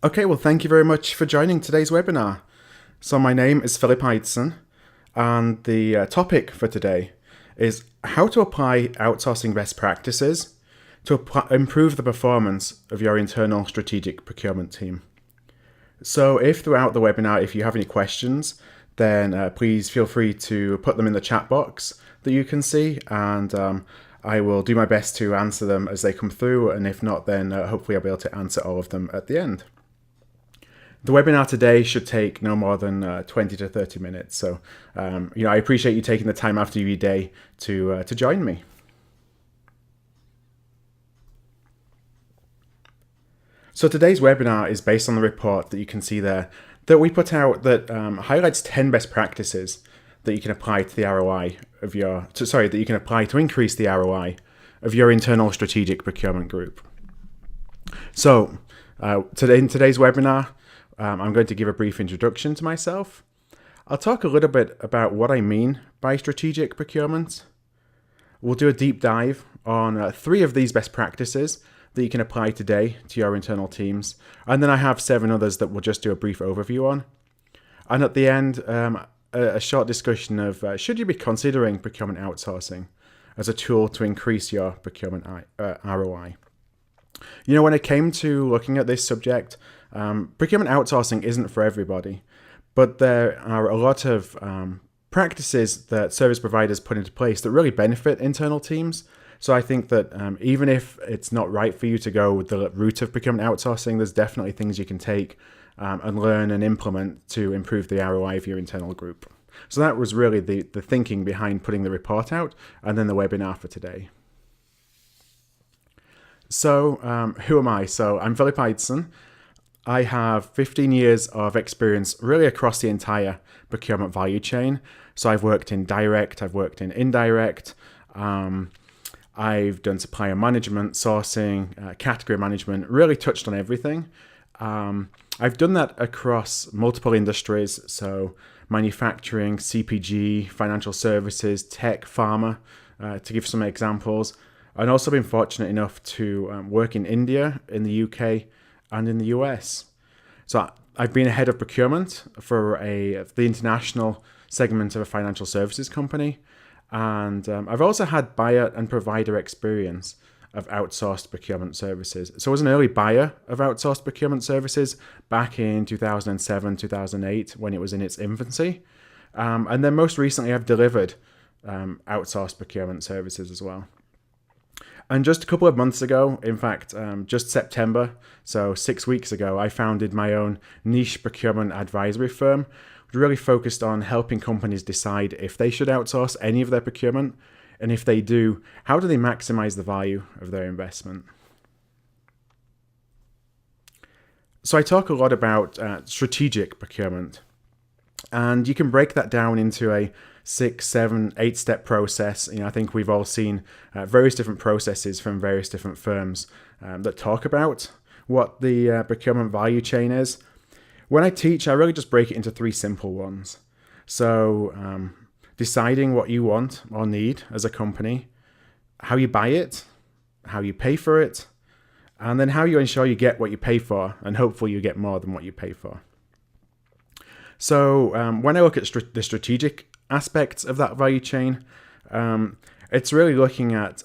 Okay, well, thank you very much for joining today's webinar. So my name is Philip Ideson, and the topic for today is how to apply outsourcing best practices to improve the performance of your internal strategic procurement team. So if throughout the webinar, if you have any questions, then please feel free to put them in the chat box that you can see, and I will do my best to answer them as they come through, and if not, then hopefully I'll be able to answer all of them at the end. The webinar today should take no more than 20 to 30 minutes. So, I appreciate you taking the time after your day to join me. So today's webinar is based on the report that you can see there that we put out that highlights 10 best practices that you can apply to the ROI of that you can apply to increase the ROI of your internal strategic procurement group. So in today's webinar, I'm going to give a brief introduction to myself. I'll talk a little bit about what I mean by strategic procurement. We'll do a deep dive on 3 of these best practices that you can apply today to your internal teams. And then I have 7 others that we'll just do a brief overview on. And at the end, a short discussion of should you be considering procurement outsourcing as a tool to increase your procurement ROI. When it came to looking at this subject, procurement outsourcing isn't for everybody, but there are a lot of practices that service providers put into place that really benefit internal teams. So I think that even if it's not right for you to go with the route of procurement outsourcing, there's definitely things you can take and learn and implement to improve the ROI of your internal group. So that was really the thinking behind putting the report out and then the webinar for today. So who am I? So I'm Philip Ideson. I have 15 years of experience really across the entire procurement value chain. So I've worked in direct, I've worked in indirect, I've done supplier management, sourcing, category management, really touched on everything. I've done that across multiple industries, so manufacturing, CPG, financial services, tech, pharma, to give some examples. I've also been fortunate enough to work in India, in the UK, and in the US. So I've been a head of procurement for the international segment of a financial services company. And I've also had buyer and provider experience of outsourced procurement services. So I was an early buyer of outsourced procurement services back in 2007, 2008, when it was in its infancy. And then most recently, I've delivered outsourced procurement services as well. And just a couple of months ago, in fact, just September, so 6 weeks ago, I founded my own niche procurement advisory firm, really focused on helping companies decide if they should outsource any of their procurement, and if they do, how do they maximize the value of their investment? So I talk a lot about strategic procurement, and you can break that down into a 6, 7, 8-step process. I think we've all seen various different processes from various different firms that talk about what the procurement value chain is. When I teach, I really just break it into 3 simple ones. So deciding what you want or need as a company, how you buy it, how you pay for it, and then how you ensure you get what you pay for, and hopefully you get more than what you pay for. So when I look at the strategic aspects of that value chain, it's really looking at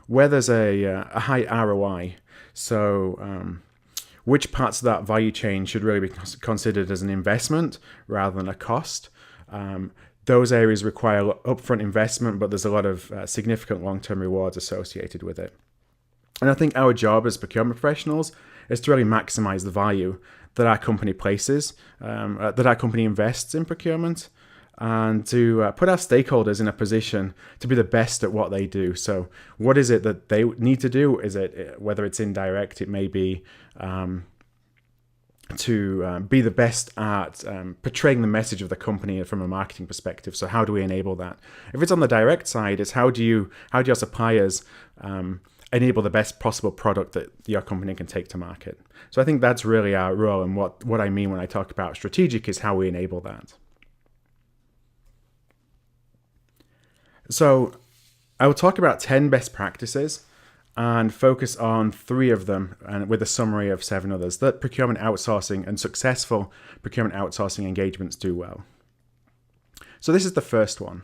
where there's a high ROI. So which parts of that value chain should really be considered as an investment rather than a cost. Those areas require upfront investment, but there's a lot of significant long-term rewards associated with it. And I think our job as procurement professionals is to really maximize the value that our company places, that our company invests in procurement, and to put our stakeholders in a position to be the best at what they do. So what is it that they need to do? Is it, whether it's indirect, it may be to be the best at portraying the message of the company from a marketing perspective. So how do we enable that? If it's on the direct side, it's how do your suppliers enable the best possible product that your company can take to market? So I think that's really our role, and what I mean when I talk about strategic is how we enable that. So I will talk about 10 best practices and focus on 3 of them and with a summary of 7 others that procurement outsourcing and successful procurement outsourcing engagements do well. So this is the first one.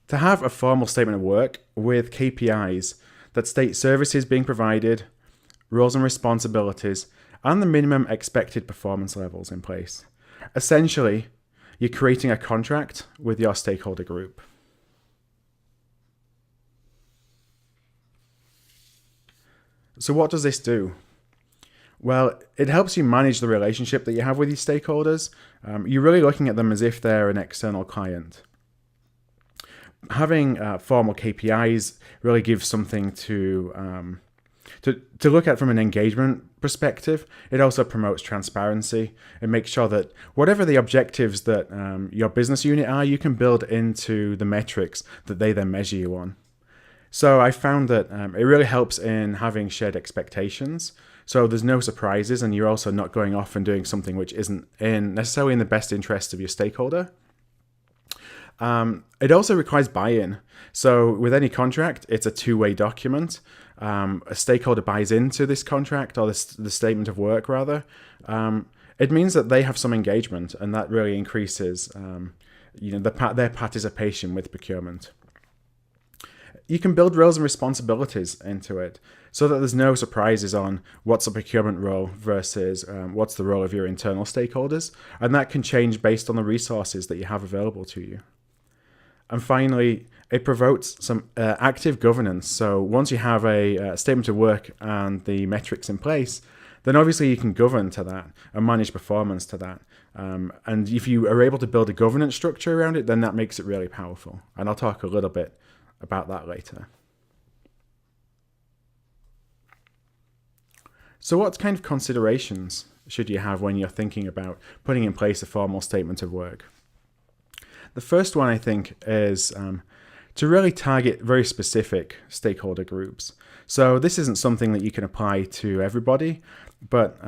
To have a formal statement of work with KPIs that state services being provided, roles and responsibilities, and the minimum expected performance levels in place. Essentially, you're creating a contract with your stakeholder group. So what does this do? Well, it helps you manage the relationship that you have with your stakeholders. You're really looking at them as if they're an external client. Having formal KPIs really gives something to look at from an engagement perspective. It also promotes transparency and makes sure that whatever the objectives that your business unit are, you can build into the metrics that they then measure you on. So I found that it really helps in having shared expectations. So there's no surprises, and you're also not going off and doing something which isn't necessarily in the best interest of your stakeholder. It also requires buy-in. So with any contract, it's a 2-way document. A stakeholder buys into this contract, or the statement of work rather. It means that they have some engagement, and that really increases their participation with procurement. You can build roles and responsibilities into it so that there's no surprises on what's a procurement role versus what's the role of your internal stakeholders. And that can change based on the resources that you have available to you. And finally, it promotes some active governance. So once you have a statement of work and the metrics in place, then obviously you can govern to that and manage performance to that. And if you are able to build a governance structure around it, then that makes it really powerful. And I'll talk a little bit about that later. So what kind of considerations should you have when you're thinking about putting in place a formal statement of work? The first one, I think, is to really target very specific stakeholder groups. So this isn't something that you can apply to everybody, but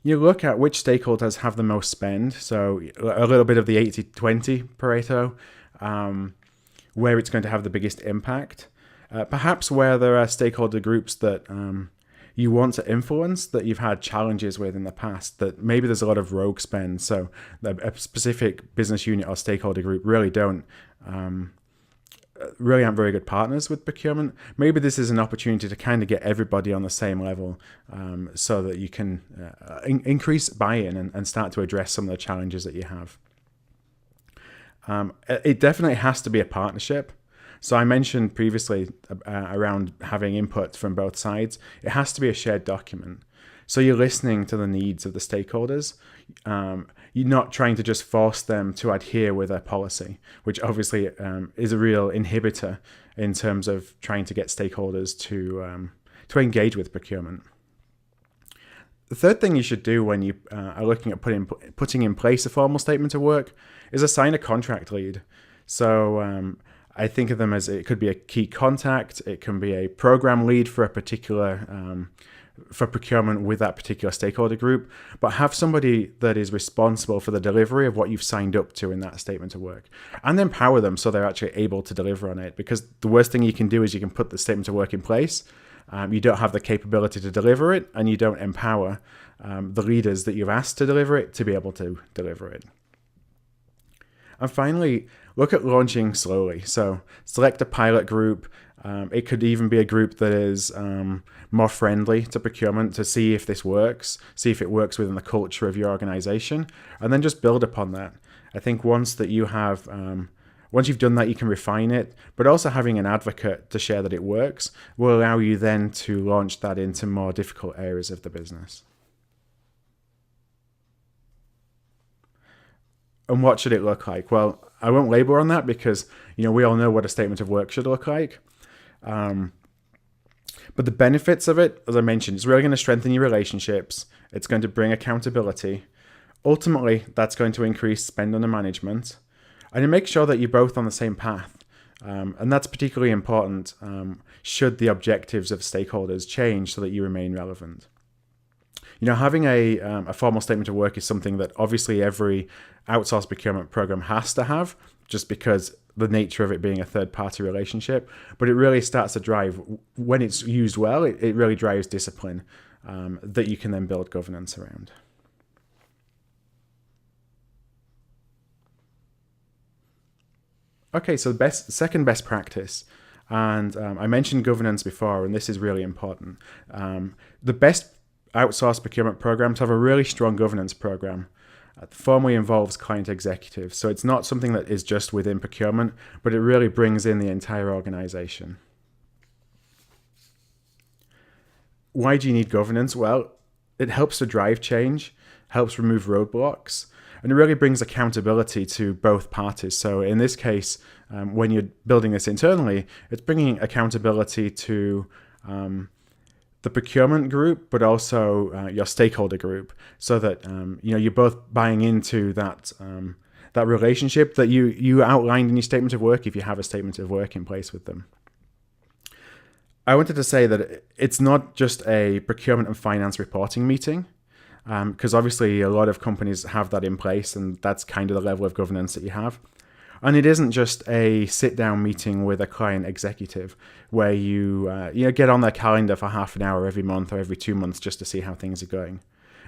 you look at which stakeholders have the most spend. So a little bit of the 80-20 Pareto, where it's going to have the biggest impact. Perhaps where there are stakeholder groups that you want to influence that you've had challenges with in the past, that maybe there's a lot of rogue spend. So a specific business unit or stakeholder group really aren't very good partners with procurement. Maybe this is an opportunity to kind of get everybody on the same level so that you can increase buy-in and start to address some of the challenges that you have. It definitely has to be a partnership. So I mentioned previously around having input from both sides. It has to be a shared document. So you're listening to the needs of the stakeholders. You're not trying to just force them to adhere with a policy, which obviously is a real inhibitor in terms of trying to get stakeholders to engage with procurement. The third thing you should do when you are looking at putting in place a formal statement of work is assign a contract lead. So I think of them as, it could be a key contact, it can be a program lead for a particular for procurement with that particular stakeholder group, but have somebody that is responsible for the delivery of what you've signed up to in that statement of work, and then empower them so they're actually able to deliver on it. Because the worst thing you can do is you can put the statement of work in place, you don't have the capability to deliver it, and you don't empower the leaders that you've asked to deliver it to be able to deliver it. And finally, look at launching slowly. So select a pilot group. It could even be a group that is more friendly to procurement, to see if this works, see if it works within the culture of your organization, and then just build upon that. I think once you've done that, you can refine it, but also having an advocate to share that it works will allow you then to launch that into more difficult areas of the business. And what should it look like? Well, I won't labor on that because we all know what a statement of work should look like. But the benefits of it, as I mentioned, is really going to strengthen your relationships. It's going to bring accountability. Ultimately, that's going to increase spend under management. And it makes sure that you're both on the same path. And that's particularly important should the objectives of stakeholders change so that you remain relevant. Having a formal statement of work is something that obviously every outsourced procurement program has to have, just because the nature of it being a third-party relationship, but it really starts to drive, when it's used well, it really drives discipline that you can then build governance around. Okay, so second best practice, and I mentioned governance before, and this is really important. The best outsourced procurement programs have a really strong governance program. Formally involves client executives, so it's not something that is just within procurement, but it really brings in the entire organization. Why do you need governance? Well, it helps to drive change, helps remove roadblocks, and it really brings accountability to both parties. So in this case, when you're building this internally, it's bringing accountability to the procurement group, but also your stakeholder group, so that you're both buying into that relationship that you outlined in your statement of work, if you have a statement of work in place with them. I wanted to say that it's not just a procurement and finance reporting meeting, because obviously a lot of companies have that in place, and that's kind of the level of governance that you have. And it isn't just a sit-down meeting with a client executive where you get on their calendar for half an hour every month or every 2 months just to see how things are going.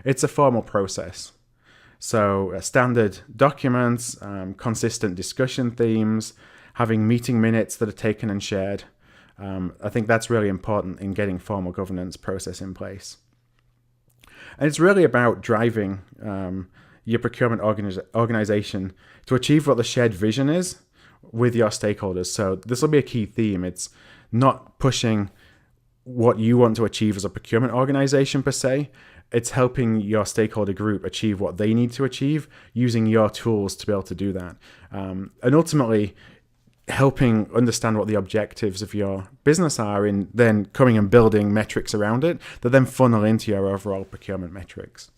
It's a formal process. So standard documents, consistent discussion themes, having meeting minutes that are taken and shared. I think that's really important in getting formal governance process in place. And it's really about driving your procurement organization to achieve what the shared vision is with your stakeholders. So this will be a key theme. It's not pushing what you want to achieve as a procurement organization per se. It's helping your stakeholder group achieve what they need to achieve using your tools to be able to do that. And ultimately, helping understand what the objectives of your business are, and then coming and building metrics around it that then funnel into your overall procurement metrics.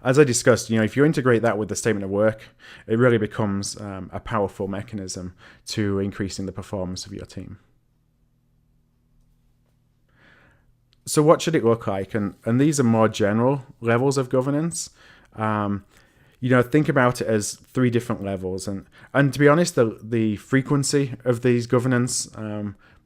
As I discussed, if you integrate that with the statement of work, it really becomes a powerful mechanism to increasing the performance of your team. So what should it look like? And these are more general levels of governance. Think about it as 3 different levels. And to be honest, the frequency of these governance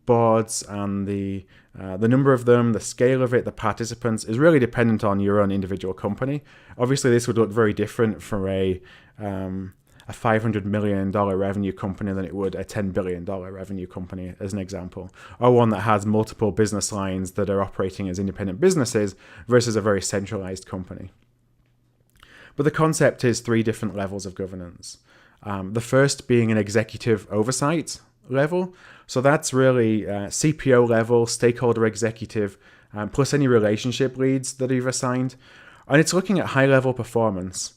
boards and the number of them, the scale of it, the participants is really dependent on your own individual company. Obviously, this would look very different for a $500 million revenue company than it would a $10 billion revenue company, as an example, or one that has multiple business lines that are operating as independent businesses versus a very centralized company. But the concept is 3 different levels of governance. The first being an executive oversight level. So that's really CPO level, stakeholder executive, plus any relationship leads that you've assigned. And it's looking at high-level performance,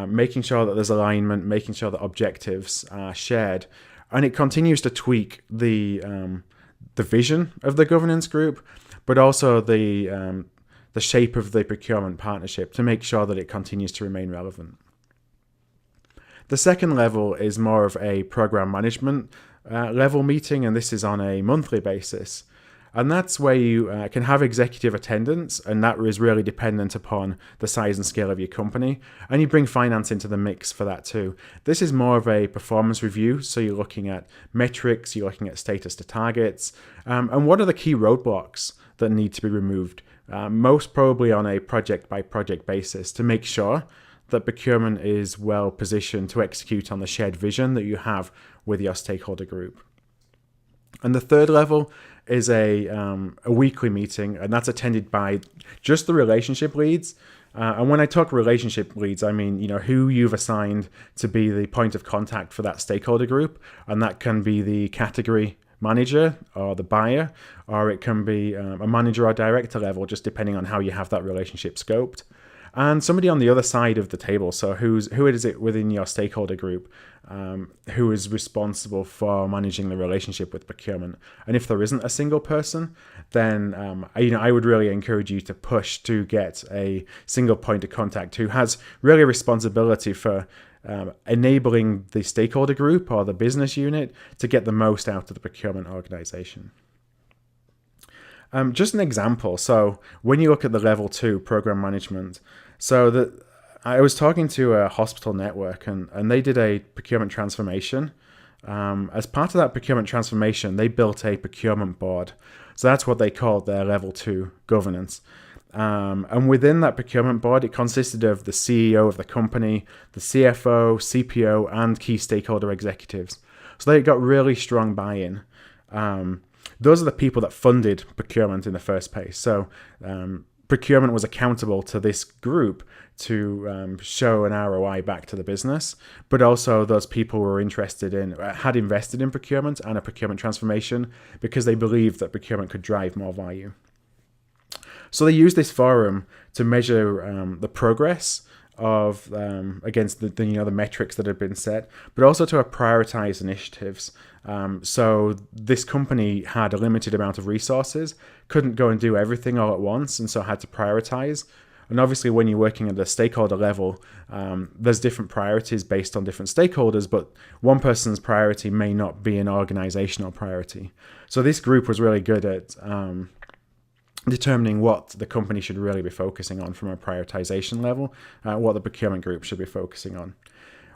making sure that there's alignment, making sure that objectives are shared. And it continues to tweak the vision of the governance group, but also the shape of the procurement partnership to make sure that it continues to remain relevant. The second level is more of a program management level meeting, and this is on a monthly basis. And that's where you can have executive attendance, and that is really dependent upon the size and scale of your company. And you bring finance into the mix for that too. This is more of a performance review, so you're looking at metrics, you're looking at status to targets, and what are the key roadblocks that need to be removed, most probably on a project-by-project basis, to make sure that procurement is well positioned to execute on the shared vision that you have with your stakeholder group. And the third level is a weekly meeting, and that's attended by just the relationship leads. And when I talk relationship leads, I mean, who you've assigned to be the point of contact for that stakeholder group. And that can be the category manager or the buyer, or it can be a manager or director level, just depending on how you have that relationship scoped. And somebody on the other side of the table, so who is it within your stakeholder group who is responsible for managing the relationship with procurement? And if there isn't a single person, then I would really encourage you to push to get a single point of contact who has really responsibility for enabling the stakeholder group or the business unit to get the most out of the procurement organization. Just an example. So when you look at the level 2 program management, I was talking to a hospital network, and they did a procurement transformation As part of that procurement transformation, they built a procurement board. So that's what they called their level 2 governance. And within that procurement board, it consisted of the CEO of the company, the CFO, CPO, and key stakeholder executives. So they got really strong buy-in. Those are the people that funded procurement in the first place. So procurement was accountable to this group to show an ROI back to the business, but also those people were had invested in procurement and a procurement transformation because they believed that procurement could drive more value. So they used this forum to measure the progress of against the metrics that had been set, but also to prioritize initiatives. So this company had a limited amount of resources, couldn't go and do everything all at once, and so had to prioritize. And obviously, when you're working at the stakeholder level, there's different priorities based on different stakeholders, but one person's priority may not be an organizational priority. So this group was really good at determining what the company should really be focusing on from a prioritization level, what the procurement group should be focusing on.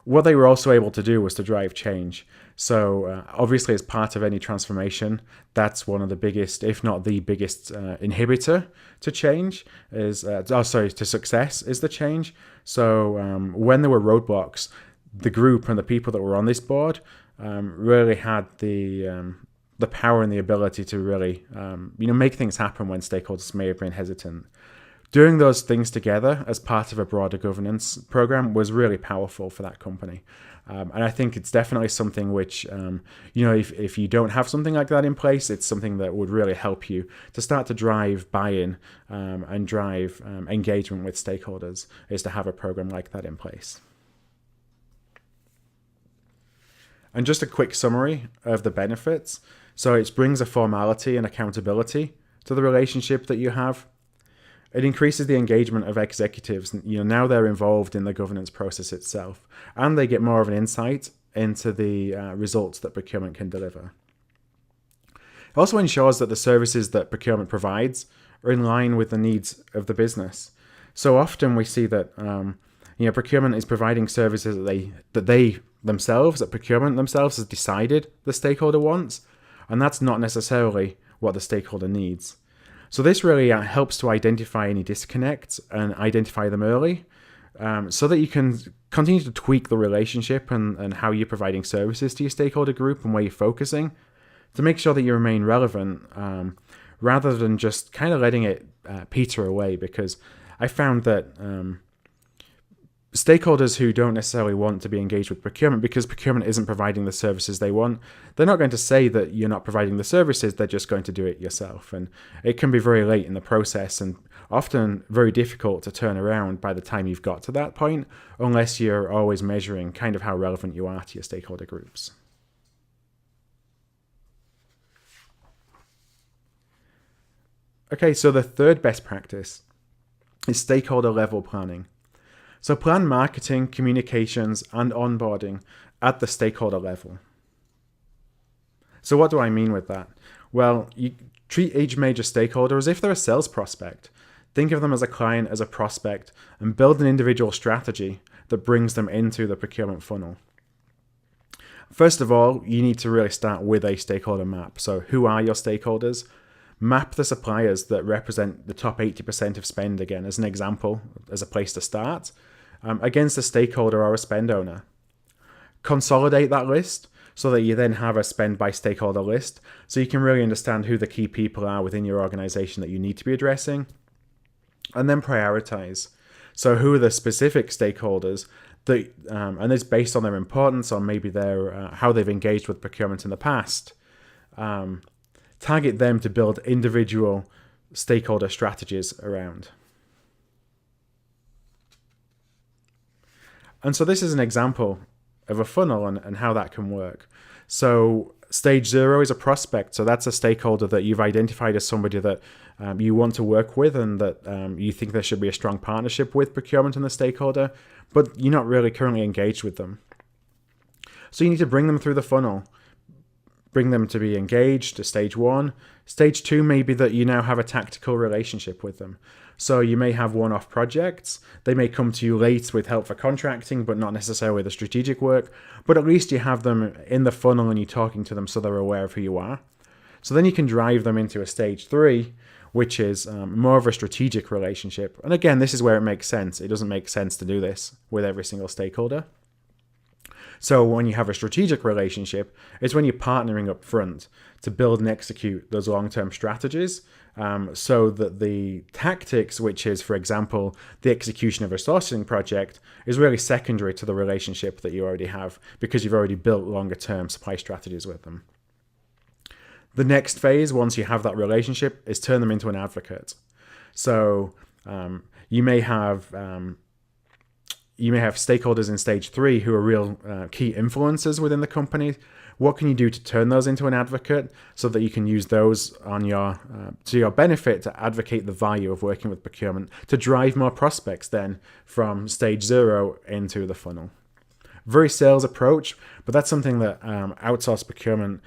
What they were also able to do was to drive change. So obviously, as part of any transformation, that's one of the biggest, if not the biggest, inhibitor to change to success is the change. So when there were roadblocks, the group and the people that were on this board really had the power and the ability to really make things happen when stakeholders may have been hesitant. Doing those things together as part of a broader governance program was really powerful for that company. And I think it's definitely something which, if you don't have something like that in place, it's something that would really help you to start to drive buy-in and drive engagement with stakeholders, is to have a program like that in place. And just a quick summary of the benefits. So it brings a formality and accountability to the relationship that you have. It increases the engagement of executives. Now they're involved in the governance process itself, and they get more of an insight into the results that procurement can deliver. It also ensures that the services that procurement provides are in line with the needs of the business. So often we see that procurement is providing services that procurement themselves has decided the stakeholder wants, and that's not necessarily what the stakeholder needs. So this really helps to identify any disconnects and identify them early, so that you can continue to tweak the relationship and how you're providing services to your stakeholder group and where you're focusing to make sure that you remain relevant, rather than just kind of letting it peter away. Because I found that stakeholders who don't necessarily want to be engaged with procurement because procurement isn't providing the services they want, they're not going to say that you're not providing the services, they're just going to do it yourself. And it can be very late in the process and often very difficult to turn around by the time you've got to that point, unless you're always measuring kind of how relevant you are to your stakeholder groups. Okay, so the third best practice is stakeholder level planning. So plan marketing, communications, and onboarding at the stakeholder level. So what do I mean with that? Well, you treat each major stakeholder as if they're a sales prospect. Think of them as a client, as a prospect, and build an individual strategy that brings them into the procurement funnel. First of all, you need to really start with a stakeholder map. So who are your stakeholders? Map the suppliers that represent the top 80% of spend, again, as an example, as a place to start, against a stakeholder or a spend owner. Consolidate that list so that you then have a spend by stakeholder list, so you can really understand who the key people are within your organization that you need to be addressing. And then prioritize. So who are the specific stakeholders that, and it's based on their importance or maybe their how they've engaged with procurement in the past. Target them to build individual stakeholder strategies around. And so this is an example of a funnel and how that can work. So stage 0 is a prospect. So that's a stakeholder that you've identified as somebody that you want to work with and that you think there should be a strong partnership with procurement and the stakeholder, but you're not really currently engaged with them. So you need to bring them through the funnel. Bring them to be engaged to stage 1. Stage 2 may be that you now have a tactical relationship with them. So you may have one-off projects. They may come to you late with help for contracting, but not necessarily the strategic work. But at least you have them in the funnel and you're talking to them so they're aware of who you are. So then you can drive them into a stage 3, which is more of a strategic relationship. And again, this is where it makes sense. It doesn't make sense to do this with every single stakeholder. So when you have a strategic relationship, it's when you're partnering up front to build and execute those long-term strategies, so that the tactics, which is, for example, the execution of a sourcing project, is really secondary to the relationship that you already have because you've already built longer-term supply strategies with them. The next phase, once you have that relationship, is turn them into an advocate. So you may have stakeholders in stage 3 who are real key influencers within the company. What can you do to turn those into an advocate so that you can use those on to your benefit to advocate the value of working with procurement to drive more prospects then from stage 0 into the funnel? Very sales approach, but that's something that outsourced procurement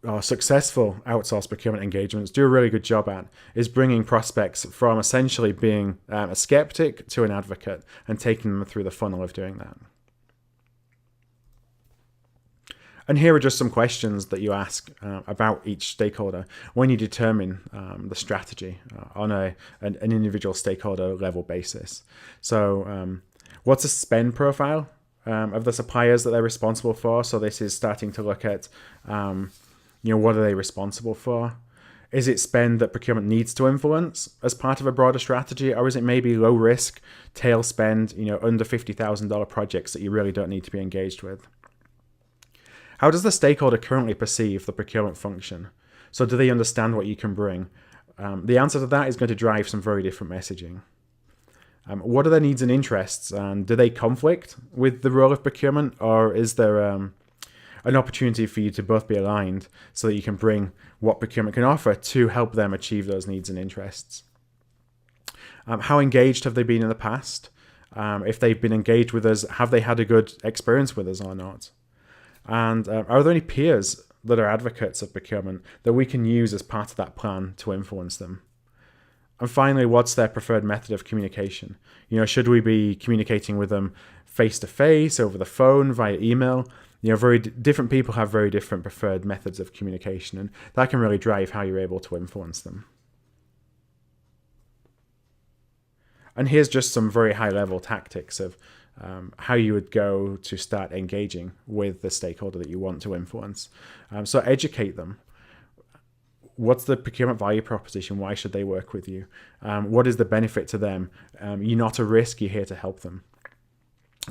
or successful outsourced procurement engagements do a really good job at, is bringing prospects from essentially being a skeptic to an advocate and taking them through the funnel of doing that. And here are just some questions that you ask about each stakeholder when you determine the strategy on an individual stakeholder level basis. So what's the spend profile of the suppliers that they're responsible for? So this is starting to look at what are they responsible for? Is it spend that procurement needs to influence as part of a broader strategy, or is it maybe low risk, tail spend, under $50,000 projects that you really don't need to be engaged with? How does the stakeholder currently perceive the procurement function? So do they understand what you can bring? The answer to that is going to drive some very different messaging. What are their needs and interests? And do they conflict with the role of procurement, or is there an opportunity for you to both be aligned so that you can bring what procurement can offer to help them achieve those needs and interests? How engaged have they been in the past? If they've been engaged with us, have they had a good experience with us or not? And are there any peers that are advocates of procurement that we can use as part of that plan to influence them? And finally, what's their preferred method of communication? Should we be communicating with them face-to-face, over the phone, via email? Very different people have very different preferred methods of communication, and that can really drive how you're able to influence them. And here's just some very high-level tactics of how you would go to start engaging with the stakeholder that you want to influence. So educate them. What's the procurement value proposition? Why should they work with you? What is the benefit to them? You're not a risk, you're here to help them.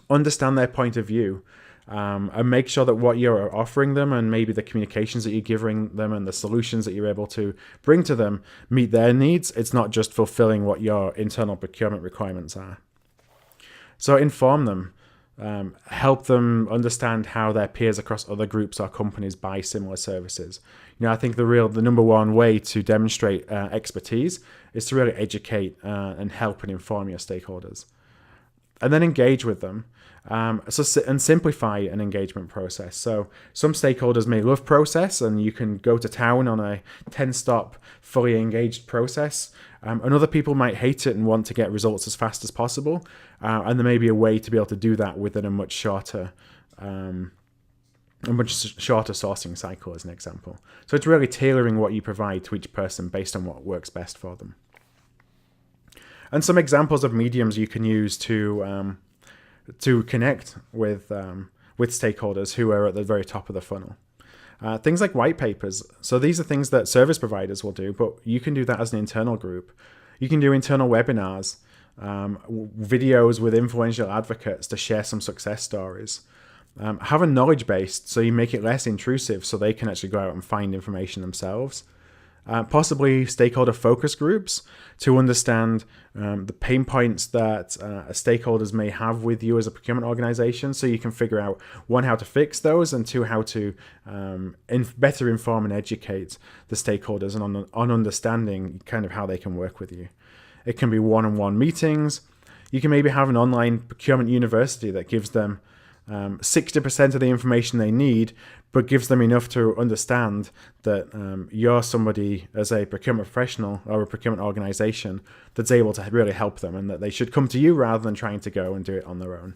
Understand their point of view. And make sure that what you're offering them and maybe the communications that you're giving them and the solutions that you're able to bring to them meet their needs. It's not just fulfilling what your internal procurement requirements are. So inform them, help them understand how their peers across other groups or companies buy similar services. I think the number one way to demonstrate expertise is to really educate and help and inform your stakeholders. And then engage with them. And simplify an engagement process. So some stakeholders may love process and you can go to town on a 10-stop fully engaged process. And other people might hate it and want to get results as fast as possible. And there may be a way to be able to do that within a much shorter sourcing cycle, as an example. So it's really tailoring what you provide to each person based on what works best for them. And some examples of mediums you can use to connect with stakeholders who are at the very top of the funnel. Things like white papers. So these are things that service providers will do, but you can do that as an internal group. You can do internal webinars, videos with influential advocates to share some success stories. Have a knowledge base so you make it less intrusive so they can actually go out and find information themselves. Possibly stakeholder focus groups to understand the pain points that stakeholders may have with you as a procurement organization, so you can figure out, one, how to fix those, and two, how to better inform and educate the stakeholders and on understanding kind of how they can work with you. It can be one-on-one meetings. You can maybe have an online procurement university that gives them 60% of the information they need, but gives them enough to understand that you're somebody as a procurement professional or a procurement organization that's able to really help them, and that they should come to you rather than trying to go and do it on their own.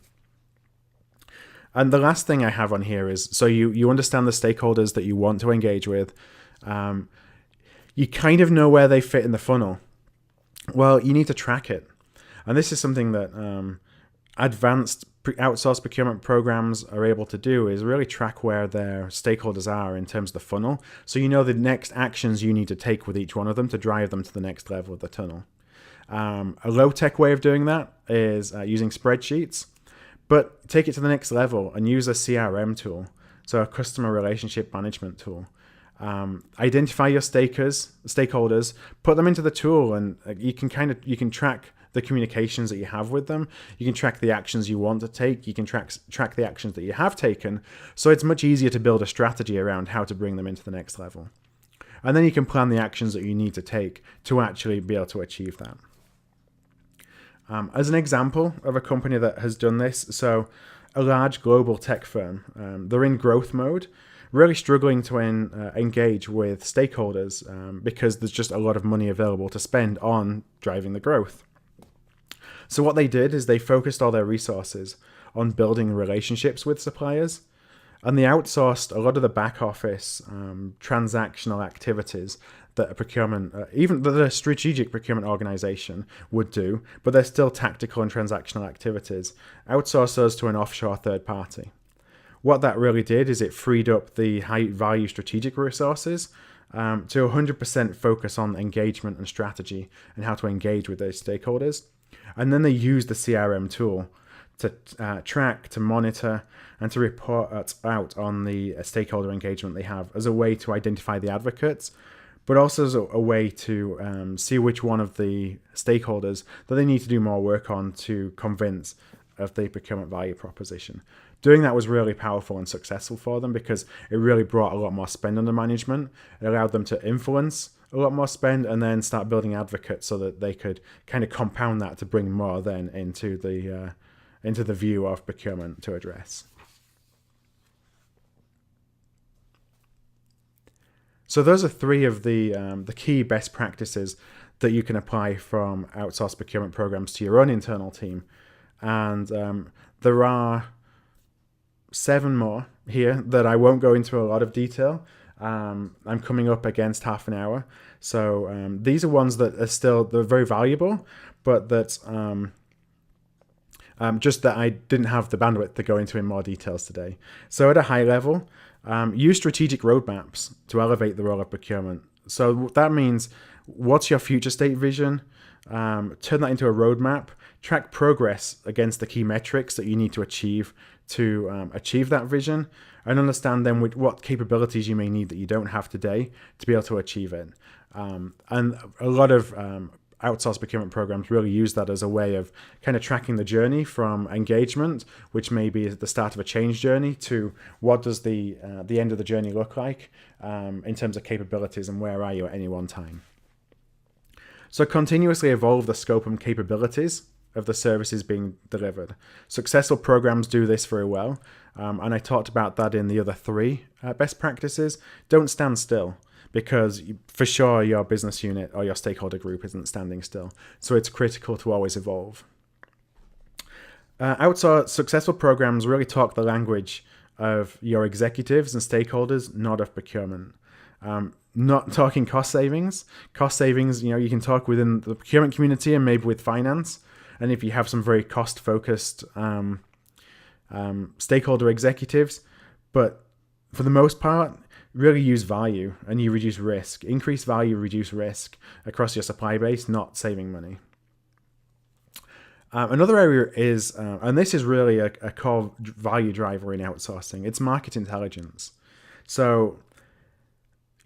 And the last thing I have on here is, so you understand the stakeholders that you want to engage with. You kind of know where they fit in the funnel. Well, you need to track it. And this is something that advanced outsourced procurement programs are able to do, is really track where their stakeholders are in terms of the funnel. So you know the next actions you need to take with each one of them to drive them to the next level of the tunnel. A low-tech way of doing that is using spreadsheets, but take it to the next level and use a CRM tool, so a customer relationship management tool. Identify your stakeholders, put them into the tool, and you can track the communications that you have with them. You can track the actions you want to take. You can track the actions that you have taken. So it's much easier to build a strategy around how to bring them into the next level. And then you can plan the actions that you need to take to actually be able to achieve that. As an example of a company that has done this, so a large global tech firm, they're in growth mode, really struggling to engage with stakeholders because there's just a lot of money available to spend on driving the growth. So what they did is they focused all their resources on building relationships with suppliers, and they outsourced a lot of the back office transactional activities that a procurement, even that a strategic procurement organization would do, but they're still tactical and transactional activities. Outsource those to an offshore third party. What that really did is it freed up the high value strategic resources to 100% focus on engagement and strategy and how to engage with those stakeholders. And then they use the CRM tool to track, to monitor, and to report out on the stakeholder engagement they have, as a way to identify the advocates, but also as a way to see which one of the stakeholders that they need to do more work on to convince of the procurement value proposition. Doing that was really powerful and successful for them because it really brought a lot more spend under management. It allowed them to influence a lot more spend and then start building advocates so that they could kind of compound that to bring more then into the view of procurement to address. So those are three of the key best practices that you can apply from outsourced procurement programs to your own internal team. And there are 7 more here that I won't go into a lot of detail. I'm coming up against half an hour. So these are ones that are they're very valuable, but that just that I didn't have the bandwidth to go into in more details today. So at a high level, use strategic roadmaps to elevate the role of procurement. So that means, what's your future state vision? Turn that into a roadmap. Track progress against the key metrics that you need to achieve that vision, and understand then what capabilities you may need that you don't have today to be able to achieve it. And a lot of outsourced procurement programs really use that as a way of kind of tracking the journey from engagement, which may be the start of a change journey, to what does the end of the journey look like in terms of capabilities, and where are you at any one time. So continuously evolve the scope and capabilities of the services being delivered. Successful programs do this very well, and I talked about that in the other 3 best practices. Don't stand still, because for sure your business unit or your stakeholder group isn't standing still. So it's critical to always evolve. Outsourced successful programs really talk the language of your executives and stakeholders, not of procurement. Not talking cost savings. Cost savings, you can talk within the procurement community and maybe with finance. And if you have some very cost-focused stakeholder executives, but for the most part, really use value and you reduce risk. Increase value, reduce risk across your supply base, not saving money. Another area is, and this is really a core value driver in outsourcing, it's market intelligence. So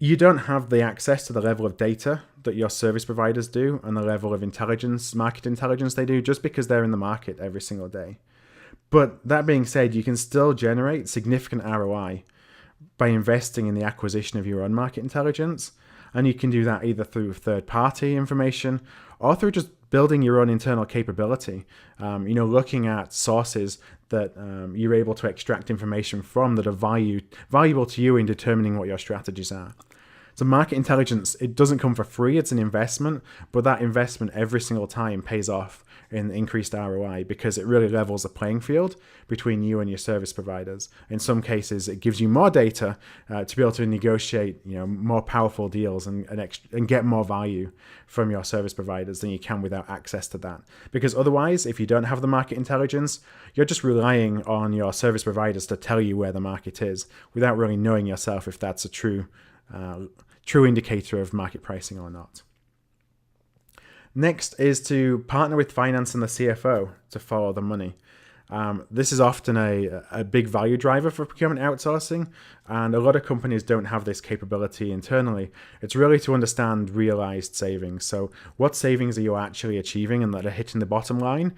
you don't have the access to the level of data that your service providers do and the level of intelligence, market intelligence they do, just because they're in the market every single day. But that being said, you can still generate significant ROI by investing in the acquisition of your own market intelligence. And you can do that either through third-party information or through just building your own internal capability. Looking at sources that you're able to extract information from that are valuable to you in determining what your strategies are. So market intelligence, it doesn't come for free, it's an investment, but that investment every single time pays off in increased ROI because it really levels the playing field between you and your service providers. In some cases, it gives you more data to be able to negotiate more powerful deals and get more value from your service providers than you can without access to that. Because otherwise, if you don't have the market intelligence, you're just relying on your service providers to tell you where the market is without really knowing yourself if that's a true indicator of market pricing or not. Next is to partner with finance and the CFO to follow the money. This is often a big value driver for procurement outsourcing, and a lot of companies don't have this capability internally. It's really to understand realized savings. So what savings are you actually achieving and that are hitting the bottom line?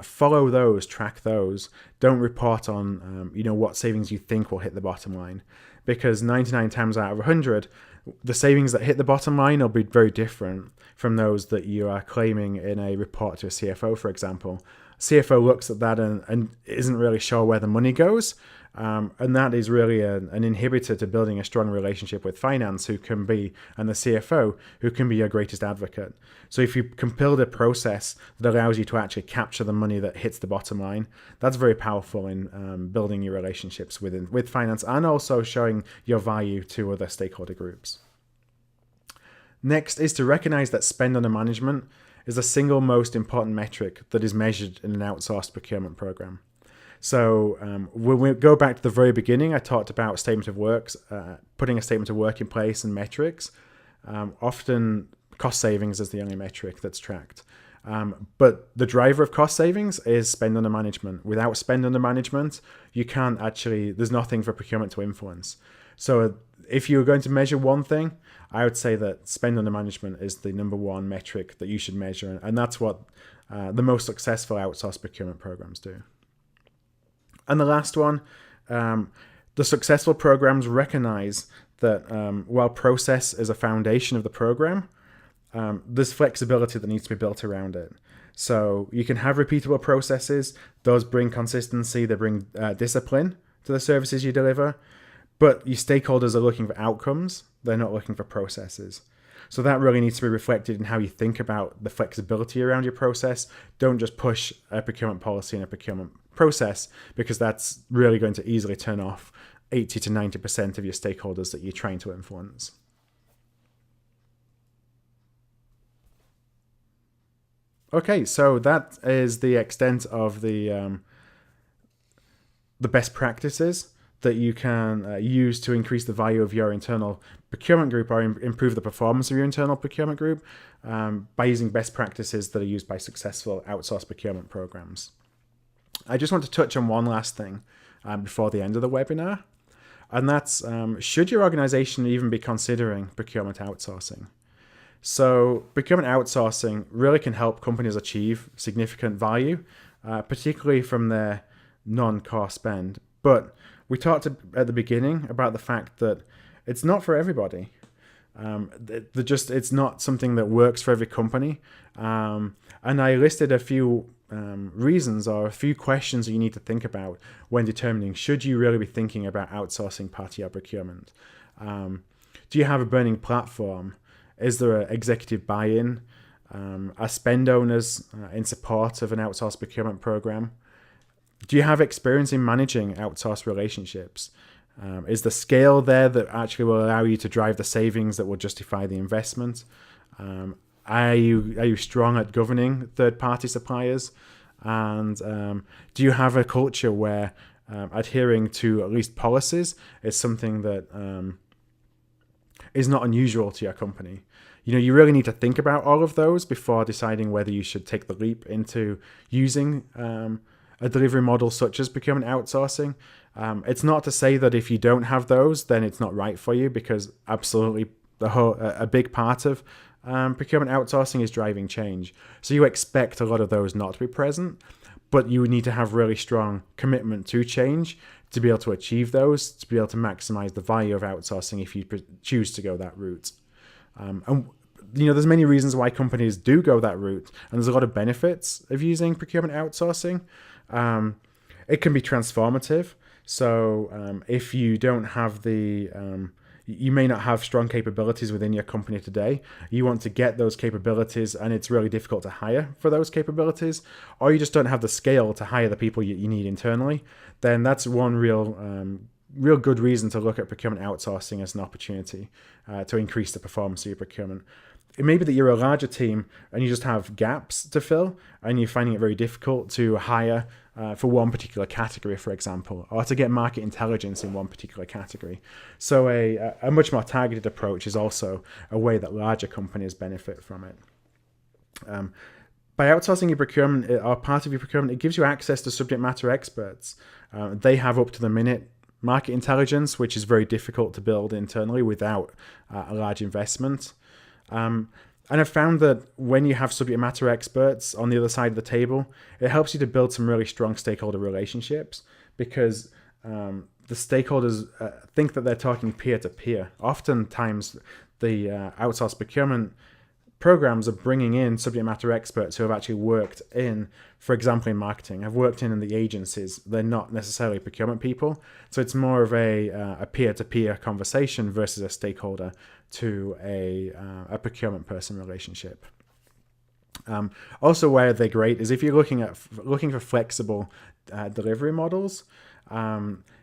Follow those, track those. Don't report on what savings you think will hit the bottom line, because 99 times out of 100, the savings that hit the bottom line will be very different from those that you are claiming in a report to a CFO, for example. CFO looks at that and isn't really sure where the money goes. And that is really an inhibitor to building a strong relationship with finance, and the CFO, who can be your greatest advocate. So if you can build a process that allows you to actually capture the money that hits the bottom line, that's very powerful in building your relationships with finance and also showing your value to other stakeholder groups. Next is to recognize that spend under management is the single most important metric that is measured in an outsourced procurement program. So when we go back to the very beginning, I talked about statement of works, putting a statement of work in place and metrics. Often cost savings is the only metric that's tracked. But the driver of cost savings is spend under management. Without spend under management, there's nothing for procurement to influence. So if you're going to measure one thing, I would say that spend under management is the number one metric that you should measure. And that's what the most successful outsourced procurement programs do. And the last one, the successful programs recognize that while process is a foundation of the program, there's flexibility that needs to be built around it. So you can have repeatable processes. Those bring consistency. They bring discipline to the services you deliver. But your stakeholders are looking for outcomes. They're not looking for processes. So that really needs to be reflected in how you think about the flexibility around your process. Don't just push a procurement policy and a procurement process, because that's really going to easily turn off 80 to 90% of your stakeholders that you're trying to influence. Okay, so that is the extent of the best practices that you can use to increase the value of your internal procurement group or improve the performance of your internal procurement group by using best practices that are used by successful outsourced procurement programs. I just want to touch on one last thing before the end of the webinar, and that's should your organization even be considering procurement outsourcing? So procurement outsourcing really can help companies achieve significant value, particularly from their non-core spend. But we talked at the beginning about the fact that it's not for everybody. It's not something that works for every company. And I listed a few reasons or a few questions that you need to think about when determining should you really be thinking about outsourcing part of your procurement. Do you have a burning platform? Is there an executive buy-in? Are spend owners in support of an outsourced procurement program? Do you have experience in managing outsourced relationships? Is the scale there that actually will allow you to drive the savings that will justify the investment? Are you strong at governing third-party suppliers? And do you have a culture where adhering to at least policies is something that is not unusual to your company? You really need to think about all of those before deciding whether you should take the leap into using a delivery model such as procurement outsourcing. It's not to say that if you don't have those, then it's not right for you, because absolutely a big part of procurement outsourcing is driving change. So you expect a lot of those not to be present, but you need to have really strong commitment to change to be able to achieve those, to be able to maximize the value of outsourcing if you choose to go that route. And there's many reasons why companies do go that route, and there's a lot of benefits of using procurement outsourcing. It can be transformative. So if you don't have you may not have strong capabilities within your company today. You want to get those capabilities, and it's really difficult to hire for those capabilities, or you just don't have the scale to hire the people you need internally. Then that's one real good reason to look at procurement outsourcing as an opportunity to increase the performance of your procurement. It may be that you're a larger team and you just have gaps to fill, and you're finding it very difficult to hire for one particular category, for example, or to get market intelligence in one particular category. So a much more targeted approach is also a way that larger companies benefit from it. By outsourcing your procurement or part of your procurement, it gives you access to subject matter experts. They have up to the minute market intelligence, which is very difficult to build internally without a large investment. And I've found that when you have subject matter experts on the other side of the table, it helps you to build some really strong stakeholder relationships, because the stakeholders think that they're talking peer-to-peer. Oftentimes, the outsourced procurement programs are bringing in subject matter experts who have actually worked in, for example, in marketing, have worked in the agencies. They're not necessarily procurement people. So it's more of a peer-to-peer conversation versus a stakeholder to a procurement person relationship. Also, where they're great is if you're looking for flexible delivery models.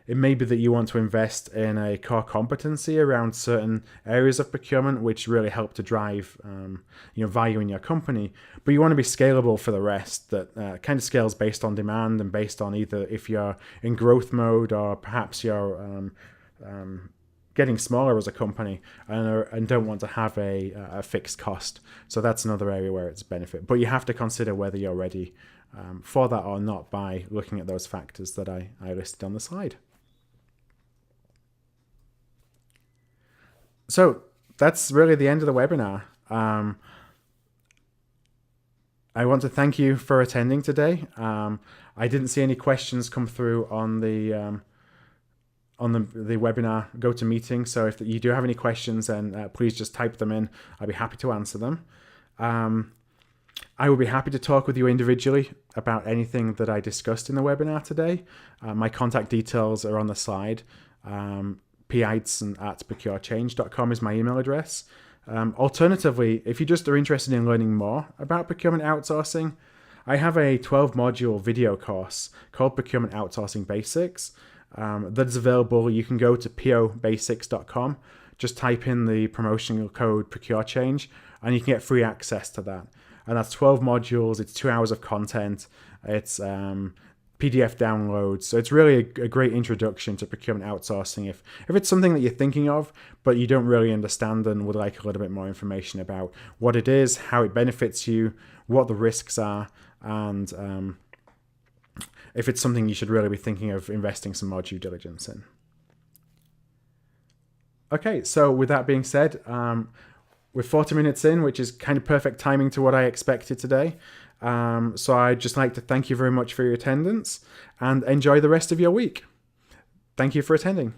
It may be that you want to invest in a core competency around certain areas of procurement, which really help to drive value in your company. But you want to be scalable for the rest. That kind of scales based on demand and based on either if you're in growth mode or perhaps you're getting smaller as a company and don't want to have a fixed cost. So that's another area where it's a benefit. But you have to consider whether you're ready for that or not by looking at those factors that I listed on the slide. So that's really the end of the webinar. I want to thank you for attending today. I didn't see any questions come through on the webinar GoToMeeting. So if you do have any questions, then please just type them in. I'll be happy to answer them. I will be happy to talk with you individually about anything that I discussed in the webinar today. My contact details are on the slide. Ideson@ProcureChange.com is my email address. Alternatively, if you just are interested in learning more about procurement outsourcing, I have a 12-module video course called Procurement Outsourcing Basics that is available. You can go to pobasics.com, just type in the promotional code ProcureChange, and you can get free access to that. And that's 12 modules. It's 2 hours of content. It's PDF downloads. So it's really a great introduction to procurement outsourcing. If it's something that you're thinking of, but you don't really understand and would like a little bit more information about what it is, how it benefits you, what the risks are, and if it's something you should really be thinking of investing some more due diligence in. Okay, so with that being said, we're 40 minutes in, which is kind of perfect timing to what I expected today. So I'd just like to thank you very much for your attendance and enjoy the rest of your week. Thank you for attending.